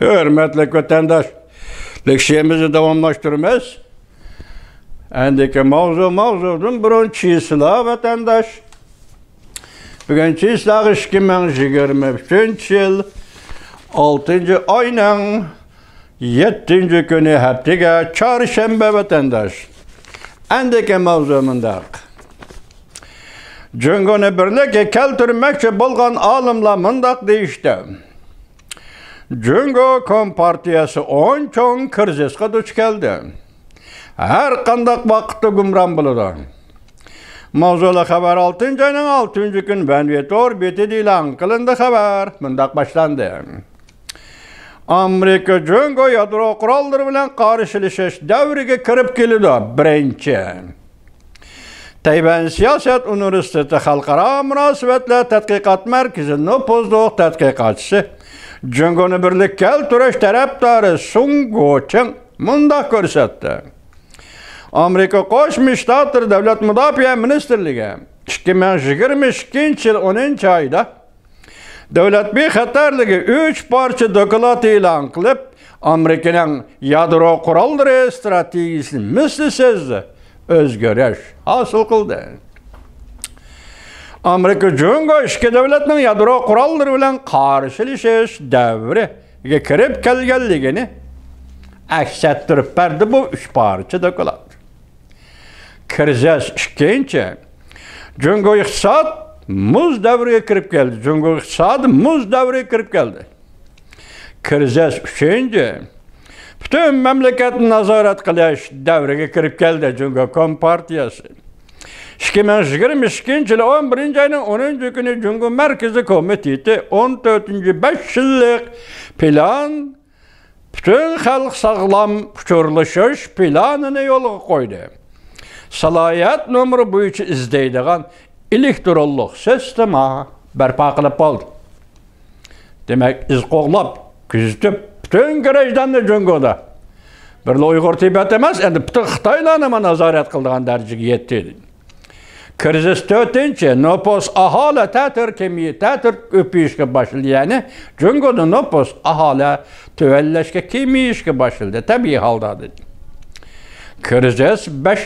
Hürmetli vatandaş, leksiyemizi davamlaştırmaz. Endeki mavzudun birincisila vatandaş. Bugünkü islah 2023 yıl 6. ayının 7. günü haftaga çarşamba vatandaş. Endeki mavzumundaq. Cüngünü birlikte keltirmekçi bolgan alımla mındaq deyişdi. Cüngo Kompartiyası 10 çoğun krizisga duç geldi. Her kandak vakitte gümran buludu. Mavzula haber 6. ayının 6. gün Venvet orbiti ilan kılındı haber. Mındaq başlandı. Amerika Cüngo yadro kuralları bilen karşılaşış devrige kirip kelidi birinci. Tayvan Siyaset Üniversitesi Halkara Münasebetler Tadqiqat Merkezi'nin postdoq tadqiqatçısı Cüngonu birlik keltiriş taraftarı Sung Go-chun mundaq ko'rsatdi. Amerika Qo'shma Shtatlar Davlat Mudofaa Ministrligi 2022 yil 10 oyda davlat bexatarligi 3 parcha dokulat e'lon qilib, Amerikaning yadro qurollari strategiyasini mislsiz o'zgarish hosil qildi. Amerika Cüngo ikki davlatning yadro qurollari bilan qarshilashish davriga kirib kelganligini aks ettirib berdi bu 3 parcha dokulat. Krizis ikkinchi. Cüngo iqtisod muz davriga kirib keldi. Cüngo iqtisodi muz davriga kirib keldi. Krizis uchinchi. Bütün memleketni nazorat qilish davriga kirib keldi Cüngo Kompartiyasi. 2022 yil 11 ayının 10 günü Cüngo Merkezi Komiteti 14-5 yıllık plan bütün halk sağlam kuruluşuş planını yola koydu. Salayet numara boyunca izleydiğin elektronik sistema berpa qilib oldu. Demek iz qo'llab, kuzatib bütün garajdanlar Cüngoda. Birli Uyg'ur Tibet emas, endi bütün Xitoylarni nazorat qiladigan darajaga yetdi. Kriz 4. nüfus ahali ta'tir ko'payishga boshladi. Ya'ni Cüngoda nüfus aholi tuvallashga kemiyishga boshladi tabiiy holda. Kriz 5.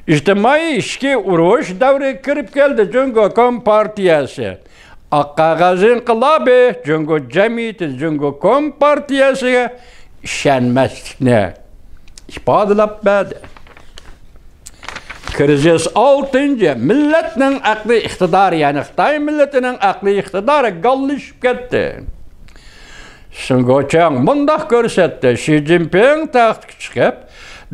ijtimoiy ishki urush davriga kirib keldi Cüngo Kompartiyasi. Qog'oz inqilobi Cüngo jamiyati Cüngo Kompartiyasiga ishonmaslikni ifodalab berdi. Kriz 6. milletning aqliy iqtidori, ya'ni Xitoy millatining aqliy iqtidori gallashib ketdi. Sungochang mundaq ko'rsatdi. Xi Jinping taxtga chiqib,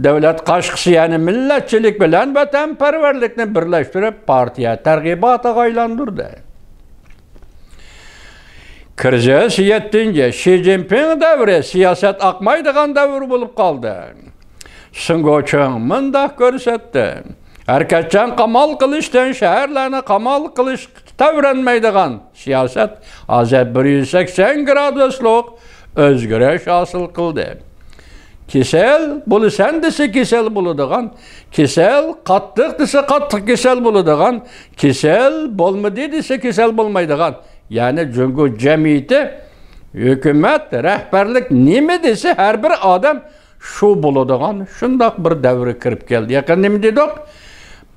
davlat qashqisi, ya'ni millatchilik bilan vatanparvarlikni birlashtirib, partiya targ'ibotiga aylantirdi. Kriz 7. Xi Jinping davri siyosat oqmaydigan davr bo'lib qoldi. Sungochang mundaq ko'rsatdi. Herketçen qamal qilishdan shaharlarni qamal qilish tavranmaydigan siyosat hozir 180 graduslik o'zgarish hosil qildi. Kesel bo'lsan desa kesel bo'ladigan, kesel qattiq desa qattiq kesel bo'ladigan, kesel bo'lmadi desa kesel bo'lmaydigan. Ya'ni Cüngo jamiyati, hukumat, rahbarlik nima desa har bir odam shu bo'ladigan, shundoq bir davrga kirib keldi. Yaqin nima dedik?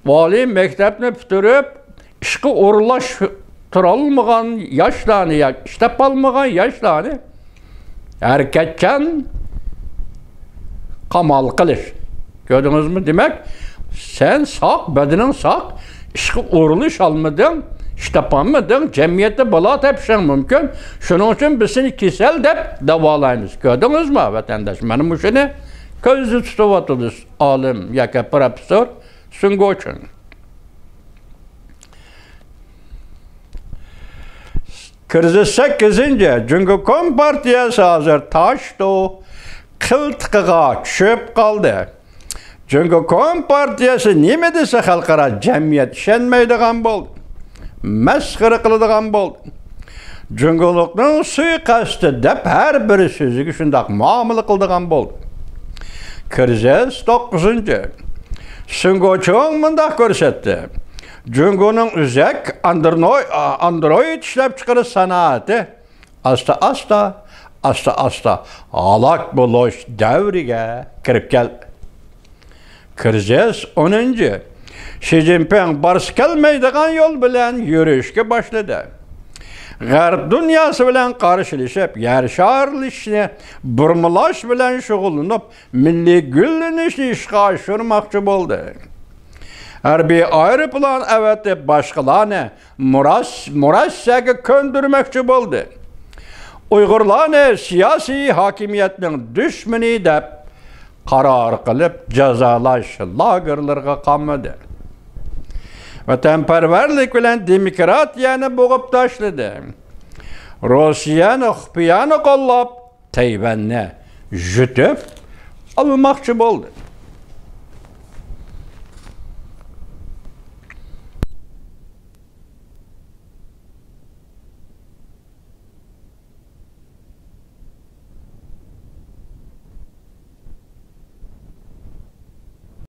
Vali mektepni bitirib, ishga o'rlashtirib olmagan yoshlarni, ishlab olmagan yoshlarni harakatchan qamal qilish. Ko'rdingizmi? Demak, sen sog', badaning sog', ishga o'rlash olmading, ishlab olmading, jamiyatda balo topishing mumkin. Shuning uchun biz seni kasal deb davolaymiz. Ko'rdingizmi, vatandosh? Mana shuni ko'zda tutyapmiz. Olim yoki professor Sungochun. Kriz 8. Cüngo Kompartiyasi hozir toshdo qiltiqiga tushib qoldi. Cüngo Kompartiyasi nima desa xalqaro jamiyat ishonmaydigan bo'ldi. Masxara qiladigan bo'ldi. Cüngolikning suiqasdi deb har bir so'ziga shundoq muomala qiladigan bo'ldi. Kriz 9. Sungochun mundaq ko'rsatdi. Cüngoning uzak Android ishlab chiqarish sanoati asta asta alak buluş devriga kirib keldi. Kriz 10. Xi Jinping barısı kelmeydigan yol bilen yürüyüşke başladı. G'arb dünyası bilen karşılaşıp yer şarlışını burmulaş bilen şug'ullanıp milli güllenişni işga aşırmakçı boldu. Harbiy aeroplan evetip başkalarını Murassaga köndürmekçi boldu. Uygurlarını siyasi hakimiyetinin düşmeni dep karar kılıp cezalaş lagerlarga qammadı. Vatanperverlik bilen demokratiyani boğup taşladı. Rusyani xufiyani qollab Tayvanni jutib almoqchi bo'ldi.